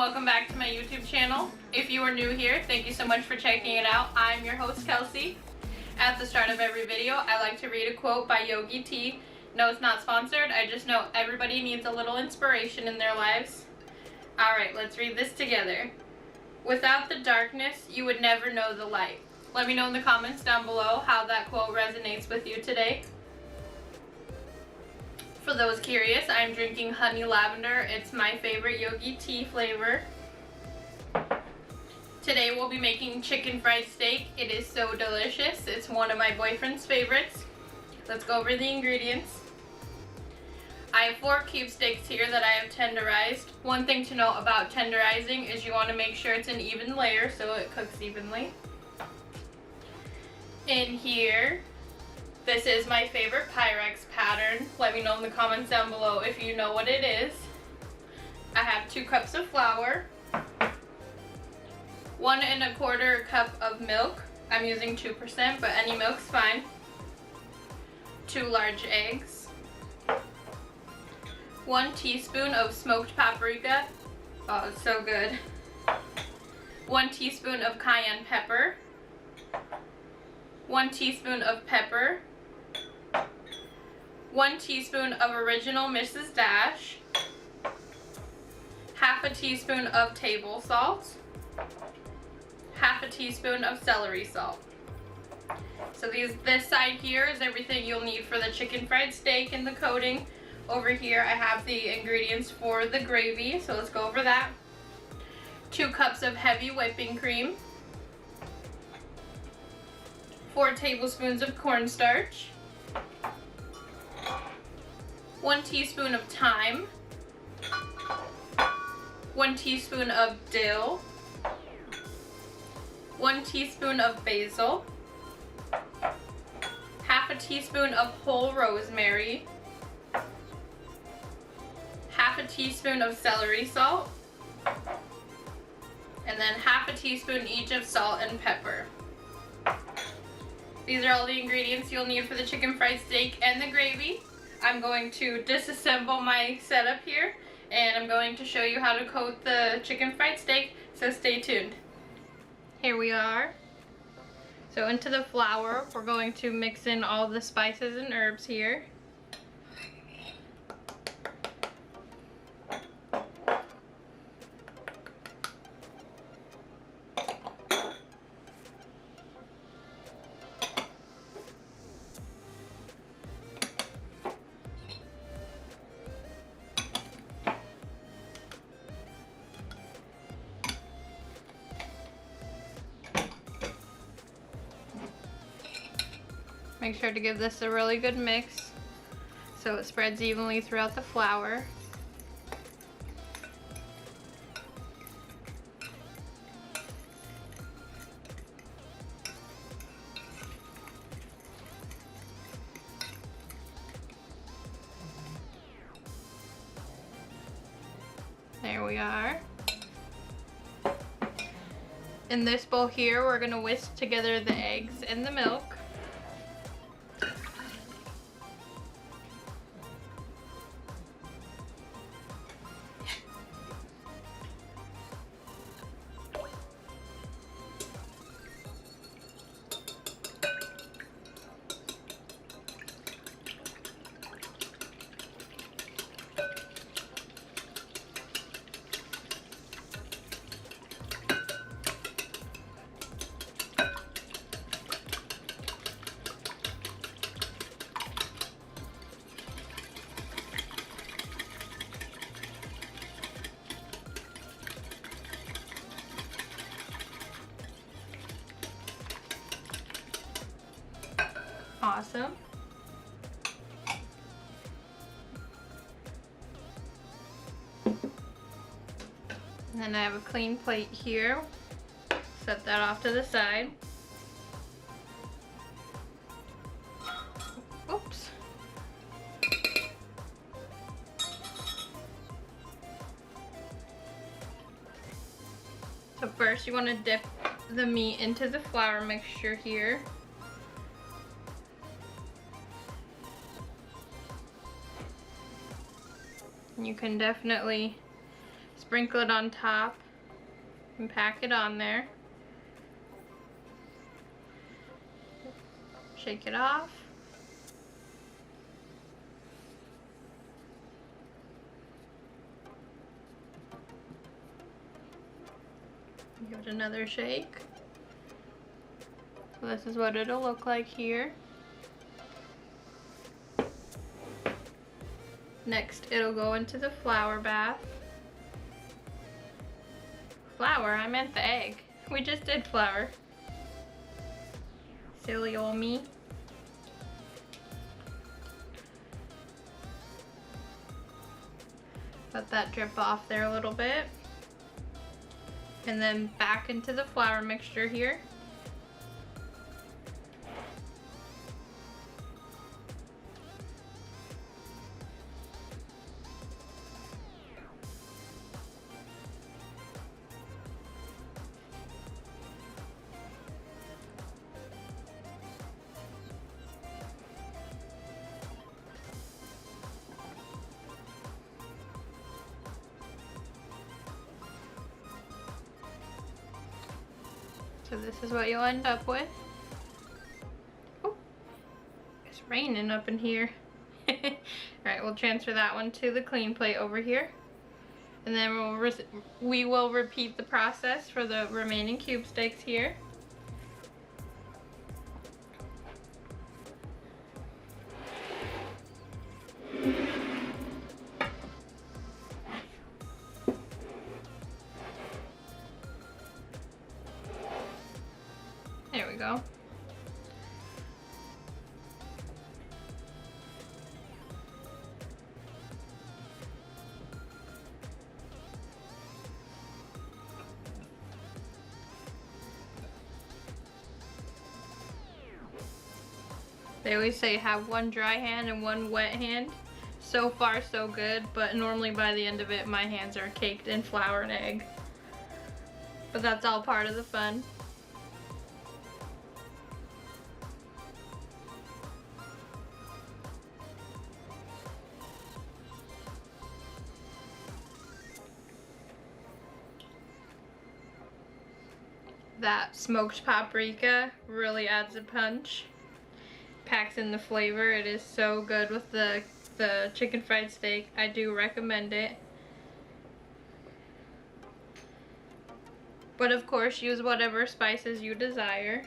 welcome back to my YouTube channel. If you are new here, thank you so much for checking it out. I'm your host, Kelsey. At the start of every video, I like to read a quote by Yogi T. No, it's not sponsored. I just know everybody needs a little inspiration in their lives. Alright, let's read this together. Without the darkness, you would never know the light. Let me know in the comments down below how that quote resonates with you today. For those curious, I'm drinking honey lavender. It's my favorite Yogi tea flavor. Today we'll be making chicken fried steak. It is so delicious. It's one of my boyfriend's favorites. Let's go over the ingredients. I have 4 cube steaks here that I have tenderized. One thing to know about tenderizing is you want to make sure it's an even layer so it cooks evenly. In here, this is my favorite Pyrex pattern. Let me know in the comments down below if you know what it is. I have 2 cups of flour, 1 1/4 cup of milk. I'm using 2%, but any milk's fine. 2 large eggs, 1 teaspoon of smoked paprika. Oh, it's so good. 1 teaspoon of cayenne pepper, 1 teaspoon of pepper, 1 teaspoon of original Mrs. Dash, half a teaspoon of table salt, half a teaspoon of celery salt. So this side here is everything you'll need for the chicken fried steak and the coating. Over here I have the ingredients for the gravy, so let's go over that. 2 cups of heavy whipping cream, 4 tablespoons of cornstarch, 1 teaspoon of thyme, 1 teaspoon of dill, 1 teaspoon of basil, half a teaspoon of whole rosemary, half a teaspoon of celery salt, and then half a teaspoon each of salt and pepper. These are all the ingredients you'll need for the chicken fried steak and the gravy. I'm going to disassemble my setup here and I'm going to show you how to coat the chicken fried steak, so stay tuned. Here we are. So into the flour, we're going to mix in all the spices and herbs here. Make sure to give this a really good mix so it spreads evenly throughout the flour. There we are. In this bowl here, we're going to whisk together the eggs and the milk. Awesome. And then I have a clean plate here. Set that off to the side. Oops. So first you want to dip the meat into the flour mixture here. You can definitely sprinkle it on top and pack it on there. Shake it off. Give it another shake. So this is what it'll look like here. Next, it'll go into the flour bath. Flour? I meant the egg. We just did flour. Silly old me. Let that drip off there a little bit. And then back into the flour mixture here. So this is what you'll end up with. Oh, it's raining up in here. Alright, we'll transfer that one to the clean plate over here. And then we will repeat the process for the remaining cube steaks here. There we go. They always say have one dry hand and one wet hand. So far so good, but normally by the end of it my hands are caked in flour and egg. But that's all part of the fun. That smoked paprika really adds a punch. Packs in the flavor. It is so good with the chicken fried steak. I do recommend it. But of course, use whatever spices you desire,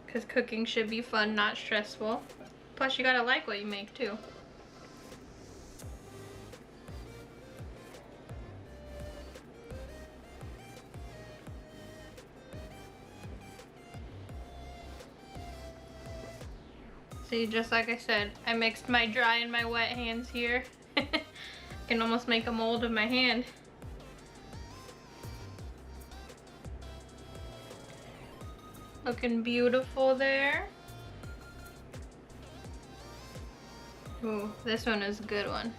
because cooking should be fun, not stressful. Plus, you gotta like what you make too. See, just like I said, I mixed my dry and my wet hands here. I can almost make a mold of my hand. Looking beautiful there. Ooh, this one is a good one.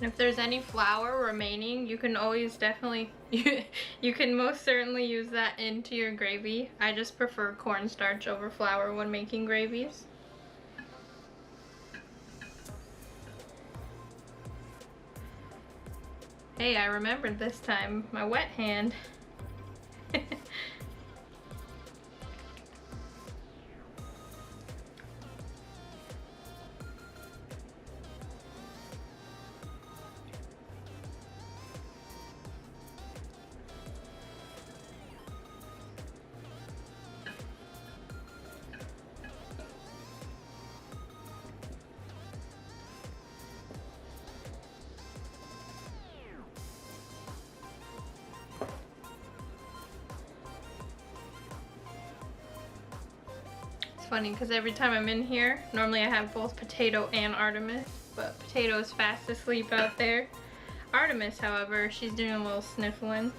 And if there's any flour remaining, you can always definitely, you can most certainly use that into your gravy. I just prefer cornstarch over flour when making gravies. Hey, I remembered this time, my wet hand. Funny because every time I'm in here, normally I have both Potato and Artemis, but Potato is fast asleep out there. Artemis, however, she's doing a little sniffling.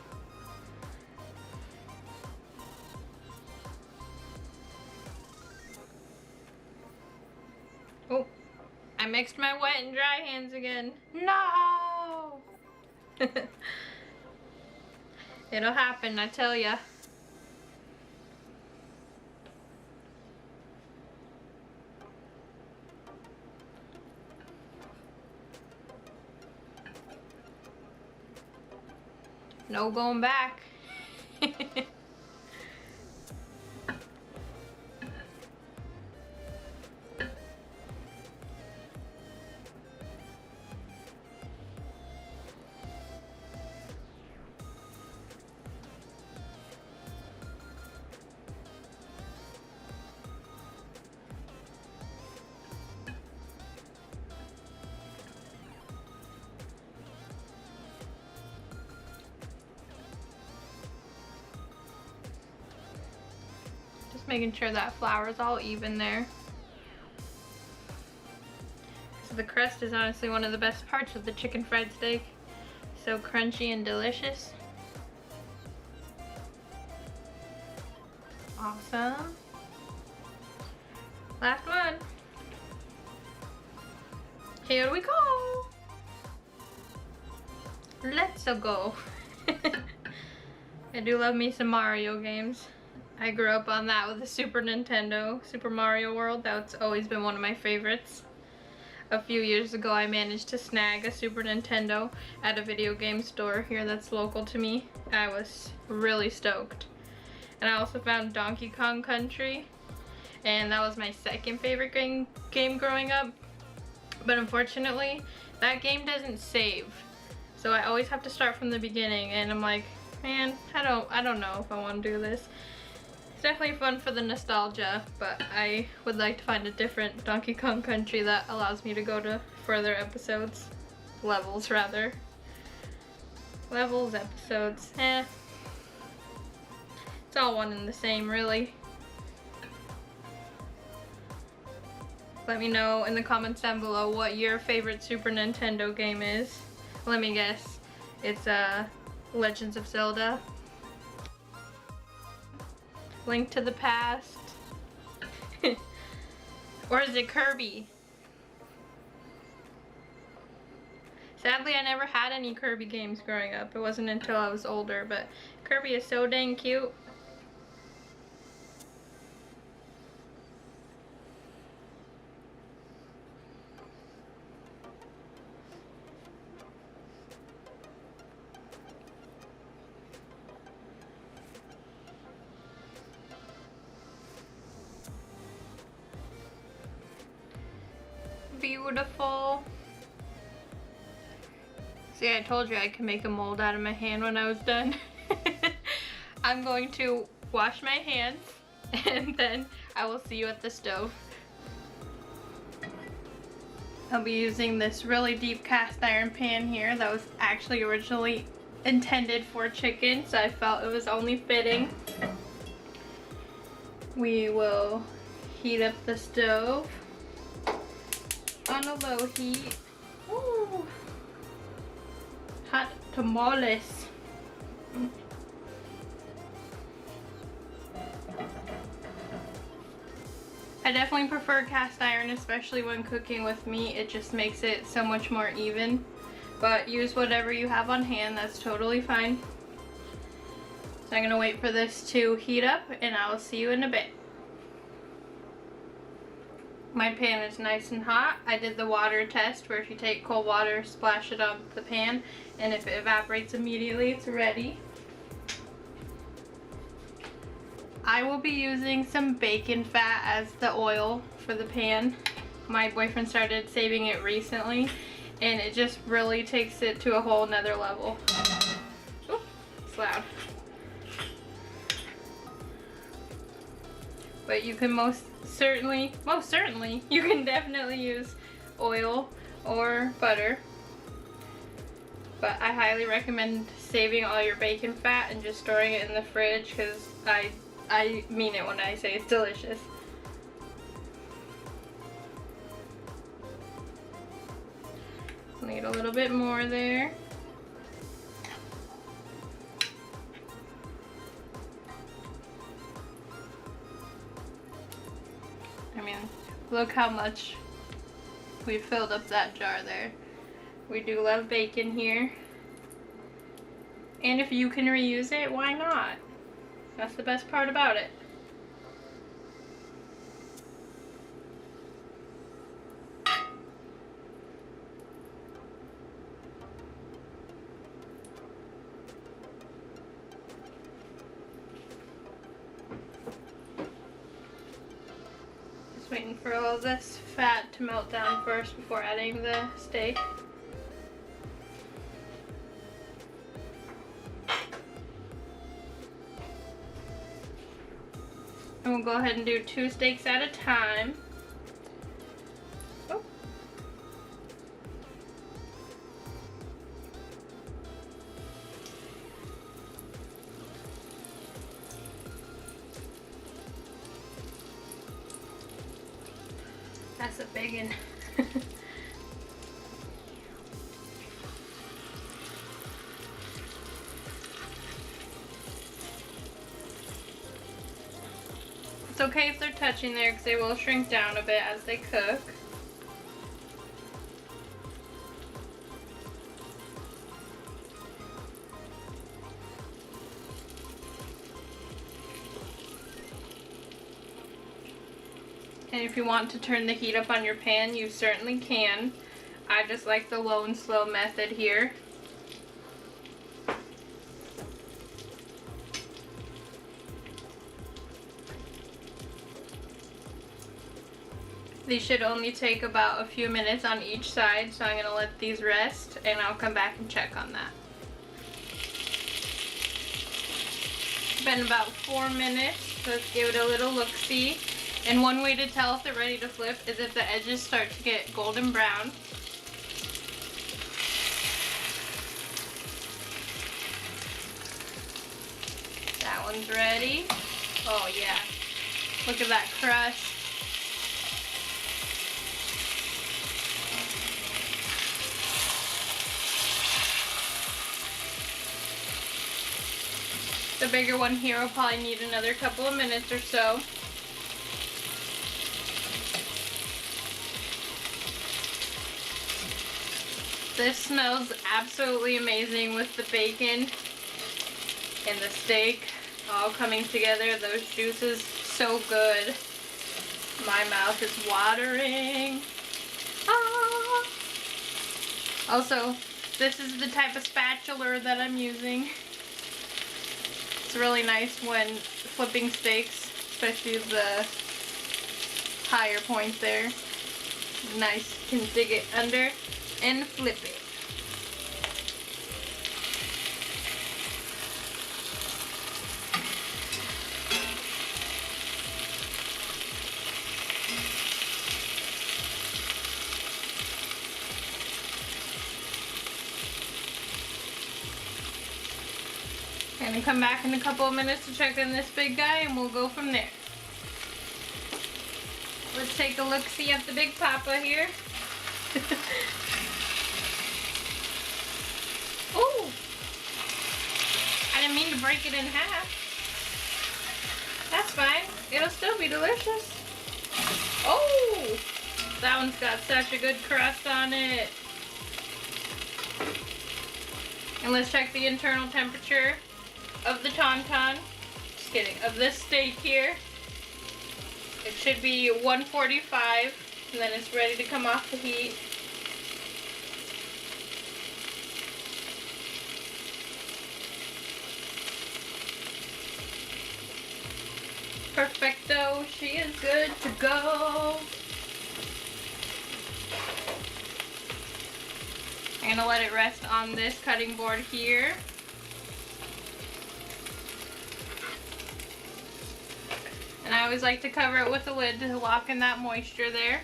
mixed my wet and dry hands again. No! It'll happen, I tell ya. No going back. Just making sure that flour is all even there. So the crust is honestly one of the best parts of the chicken fried steak. So crunchy and delicious. Awesome. Last one. Here we go. Let's go. I do love me some Mario games. I grew up on that with the Super Nintendo, Super Mario World. That's always been one of my favorites. A few years ago I managed to snag a Super Nintendo at a video game store here that's local to me. I was really stoked. And I also found Donkey Kong Country, and that was my second favorite game growing up. But unfortunately, that game doesn't save. So I always have to start from the beginning, and I'm like, man, I don't know if I want to do this. It's definitely fun for the nostalgia, but I would like to find a different Donkey Kong Country that allows me to go to further episodes. Levels, rather. Levels, episodes, It's all one and the same, really. Let me know in the comments down below what your favorite Super Nintendo game is. Let me guess. It's Legends of Zelda. Link to the Past. Or is it Kirby? Sadly, I never had any Kirby games growing up. It wasn't until I was older, but Kirby is so dang cute. Beautiful. See, I told you I could make a mold out of my hand when I was done. I'm going to wash my hands and then I will see you at the stove. I'll be using this really deep cast iron pan here that was actually originally intended for chicken, so I felt it was only fitting. We will heat up the stove on a low heat. Ooh. Hot tamales. I definitely prefer cast iron, especially when cooking with meat. It just makes it so much more even. But use whatever you have on hand, that's totally fine. So I'm gonna wait for this to heat up and I'll see you in a bit. My pan is nice and hot. I did the water test where if you take cold water, splash it on the pan, and if it evaporates immediately, it's ready. I will be using some bacon fat as the oil for the pan. My boyfriend started saving it recently, and it just really takes it to a whole nother level. Ooh, it's loud. But you can most certainly, you can definitely use oil or butter. But I highly recommend saving all your bacon fat and just storing it in the fridge, because I mean it when I say it's delicious. Need a little bit more there. I mean, look how much We filled up that jar there. We do love bacon here. And if you can reuse it, why not? That's the best part about it. Just waiting for all this fat to melt down first before adding the steak. And we'll go ahead and do 2 steaks at a time. Oh. That's a big one. It's okay if they're touching there because they will shrink down a bit as they cook. And if you want to turn the heat up on your pan, you certainly can. I just like the low and slow method here. These should only take about a few minutes on each side, so I'm going to let these rest and I'll come back and check on that. It's been about 4 minutes, so let's give it a little look-see. And one way to tell if they're ready to flip is if the edges start to get golden brown. That one's ready. Oh yeah, look at that crust. The bigger one here will probably need another couple of minutes or so. This smells absolutely amazing with the bacon and the steak all coming together. Those juices, so good. My mouth is watering. Ah. Also, this is the type of spatula that I'm using. It's really nice when flipping steaks, especially the higher point there. Nice, you can dig it under and flip it. And come back in a couple of minutes to check on this big guy and we'll go from there. Let's take a look-see at the Big Papa here. Oh! I didn't mean to break it in half. That's fine. It'll still be delicious. Oh! That one's got such a good crust on it. And let's check the internal temperature of the tauntaun. Just kidding. Of this steak here. It should be 145, and then it's ready to come off the heat. Perfecto, she is good to go. I'm gonna let it rest on this cutting board here. And I always like to cover it with a lid to lock in that moisture there.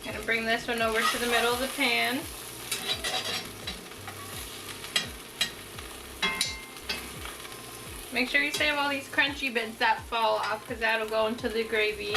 Gonna bring this one over to the middle of the pan. Make sure you save all these crunchy bits that fall off because that'll go into the gravy.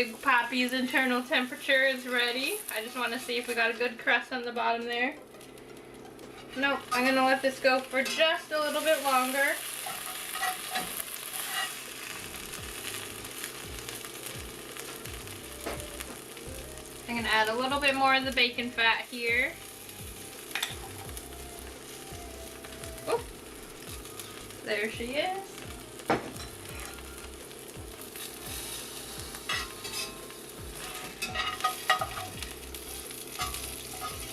Big Poppy's internal temperature is ready. I just want to see if we got a good crust on the bottom there. Nope, I'm going to let this go for just a little bit longer. I'm going to add a little bit more of the bacon fat here. Oh, there she is.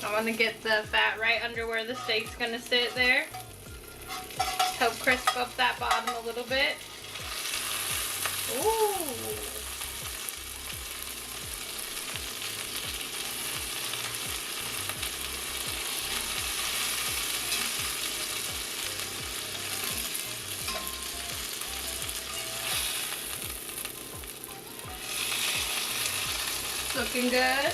I want to get the fat right under where the steak's going to sit there. Help crisp up that bottom a little bit. Ooh. Looking good.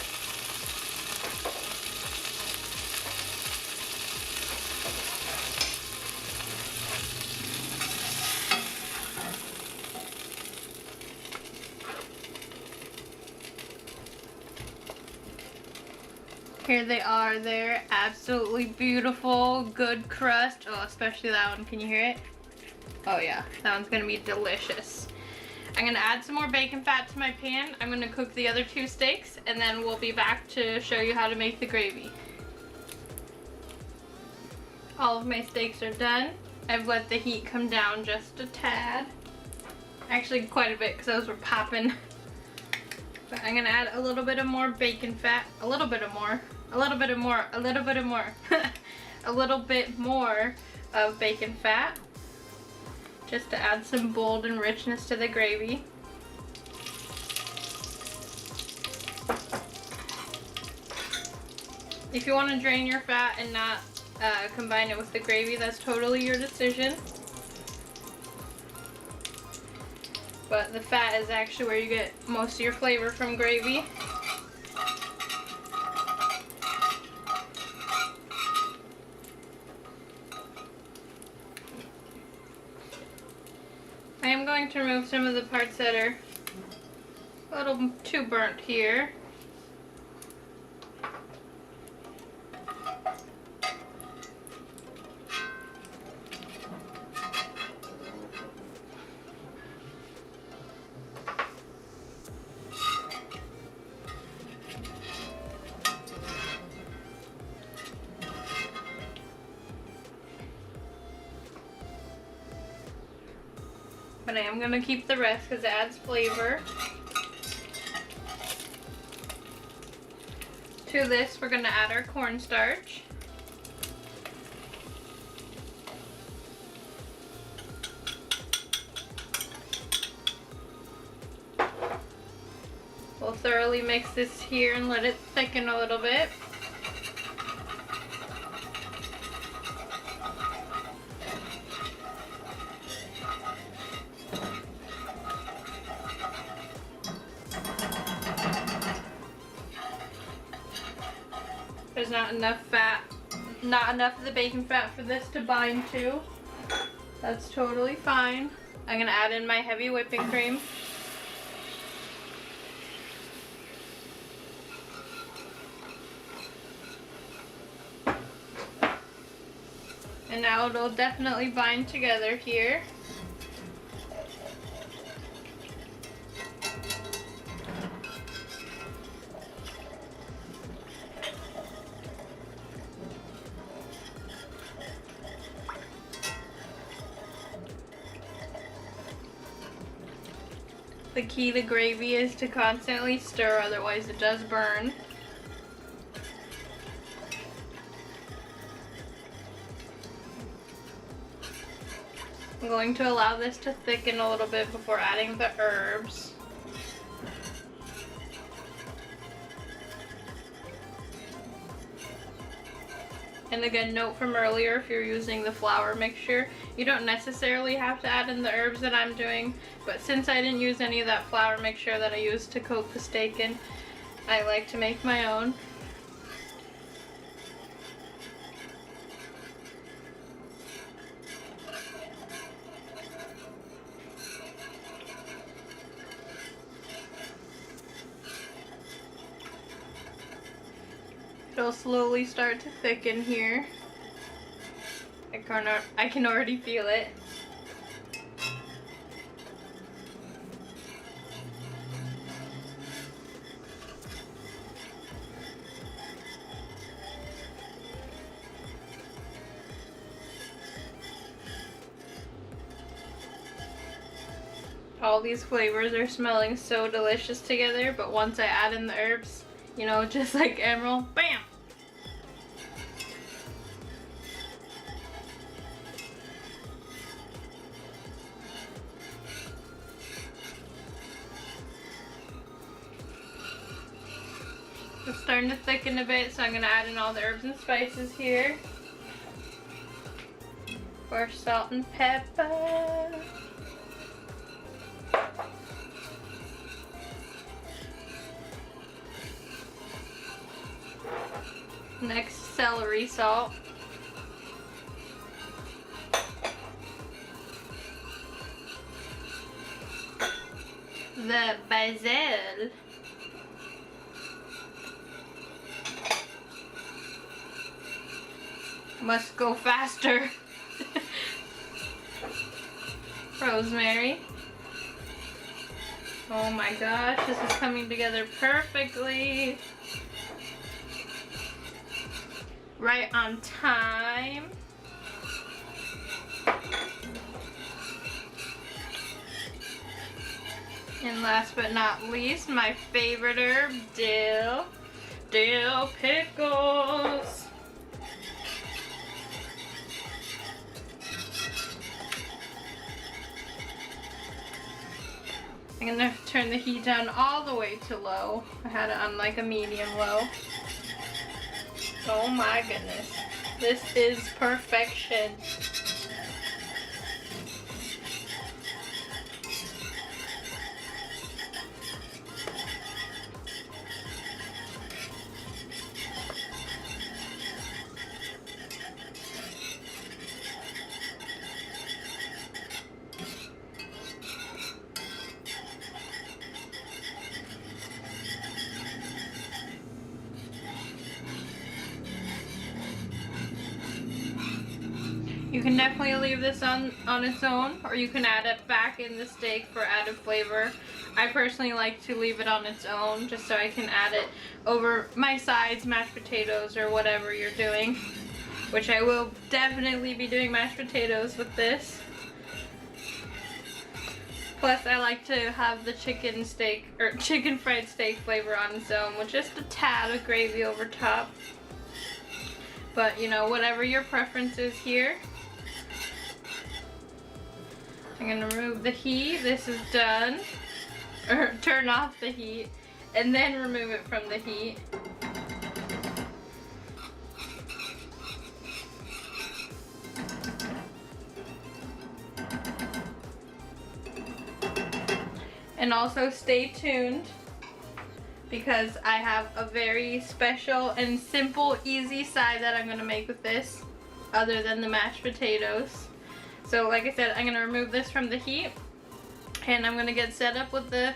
Here they are. They're absolutely beautiful, good crust. Oh, especially that one. Can you hear it? Oh yeah, that one's gonna be delicious. I'm gonna add some more bacon fat to my pan. I'm gonna cook the other 2 steaks and then we'll be back to show you how to make the gravy. All of my steaks are done. I've let the heat come down just a tad. Actually quite a bit because those were popping. But I'm gonna add a little bit of more bacon fat, a little bit of more, a little bit of more, a little bit of more, a little bit more of bacon fat, just to add some bold and richness to the gravy. If you want to drain your fat and not combine it with the gravy, that's totally your decision. But the fat is actually where you get most of your flavor from gravy. I am going to remove some of the parts that are a little too burnt here. But I am going to keep the rest because it adds flavor. To this, we're going to add our cornstarch. We'll thoroughly mix this here and let it thicken a little bit. There's not enough fat, not enough of the bacon fat for this to bind to. That's totally fine. I'm gonna add in my heavy whipping cream. And now it'll definitely bind together here. The key to gravy is to constantly stir, otherwise it does burn. I'm going to allow this to thicken a little bit before adding the herbs. And again, note from earlier, if you're using the flour mixture, you don't necessarily have to add in the herbs that I'm doing, but since I didn't use any of that flour mixture that I used to coat the steak in, I like to make my own. It'll slowly start to thicken here. I can already feel it. All these flavors are smelling so delicious together, but once I add in the herbs, you know, just like Emerald, bam! It's starting to thicken a bit, so I'm gonna add in all the herbs and spices here. For salt and pepper. Next, celery salt. The basil. Must go faster. Rosemary. Oh my gosh, this is coming together perfectly. Right on time. And last but not least, my favorite herb, dill. Dill pickles. I'm gonna turn the heat down all the way to low. I had it on like a medium low. Oh my goodness. This is perfection. You can definitely leave this on its own, or you can add it back in the steak for added flavor. I personally like to leave it on its own just so I can add it over my sides, mashed potatoes, or whatever you're doing. Which I will definitely be doing mashed potatoes with this. Plus I like to have the chicken steak, or chicken fried steak flavor on its own with just a tad of gravy over top. But you know, whatever your preference is here. I'm gonna remove the heat. This is done. Or turn off the heat and then remove it from the heat. And also stay tuned because I have a very special and simple, easy side that I'm gonna make with this other than the mashed potatoes. So like I said, I'm gonna remove this from the heat and I'm gonna get set up with the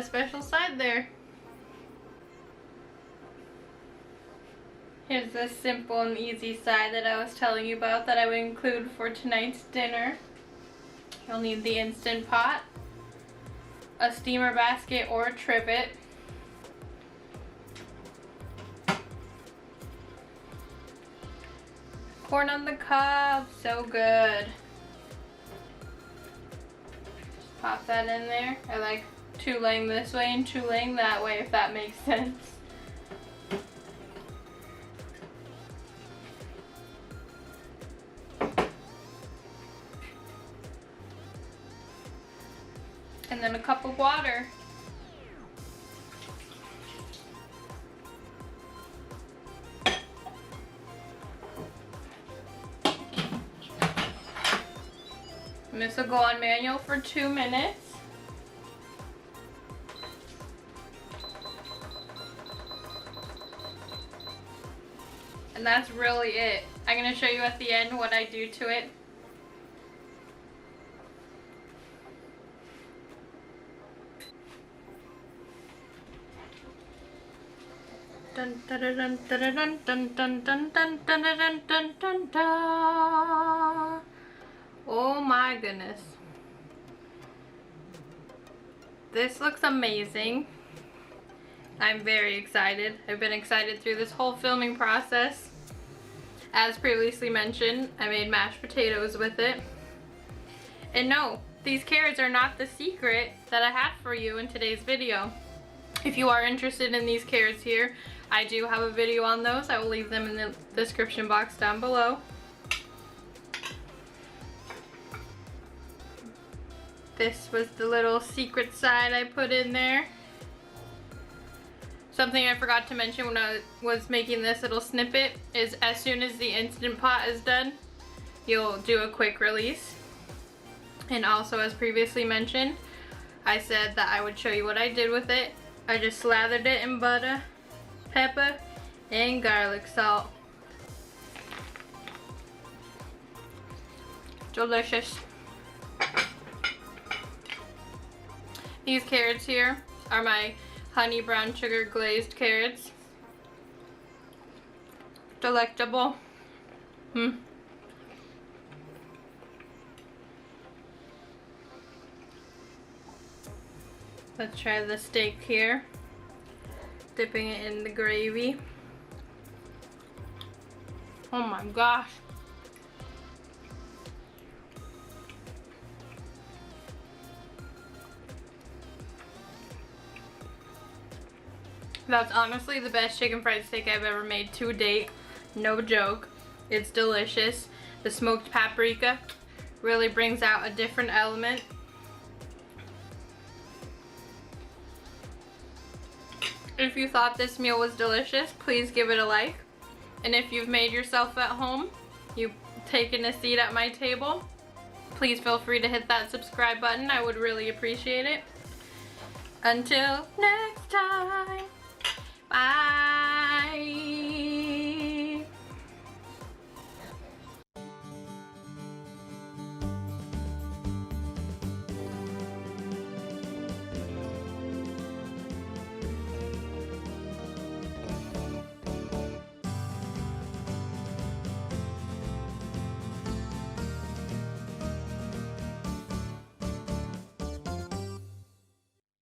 special side there. Here's the simple and easy side that I was telling you about that I would include for tonight's dinner. You'll need the Instant Pot, a steamer basket or a trivet, corn on the cob, so good. Just pop that in there. I like two laying this way and two laying that way, if that makes sense. And then a cup of water. And this will go on manual for 2 minutes. And that's really it. I'm going to show you at the end what I do to it. Dun, dun, dun, dun, dun, dun, dun, dun, dun, dun, dun, dun, dun, dun. Oh my goodness. This looks amazing. I'm very excited. I've been excited through this whole filming process. As previously mentioned, I made mashed potatoes with it. And no, these carrots are not the secret that I had for you in today's video. If you are interested in these carrots here, I do have a video on those. I will leave them in the description box down below. This was the little secret side I put in there. Something I forgot to mention when I was making this little snippet is as soon as the Instant Pot is done, you'll do a quick release. And also, as previously mentioned, I said that I would show you what I did with it. I just slathered it in butter, pepper, and garlic salt. Delicious. These carrots here are my honey brown sugar glazed carrots. Delectable. Let's try the steak here. Dipping it in the gravy. Oh my gosh. That's honestly the best chicken fried steak I've ever made to date. No joke. It's delicious. The smoked paprika really brings out a different element. If you thought this meal was delicious, please give it a like. And if you've made yourself at home, you've taken a seat at my table, please feel free to hit that subscribe button. I would really appreciate it. Until next time.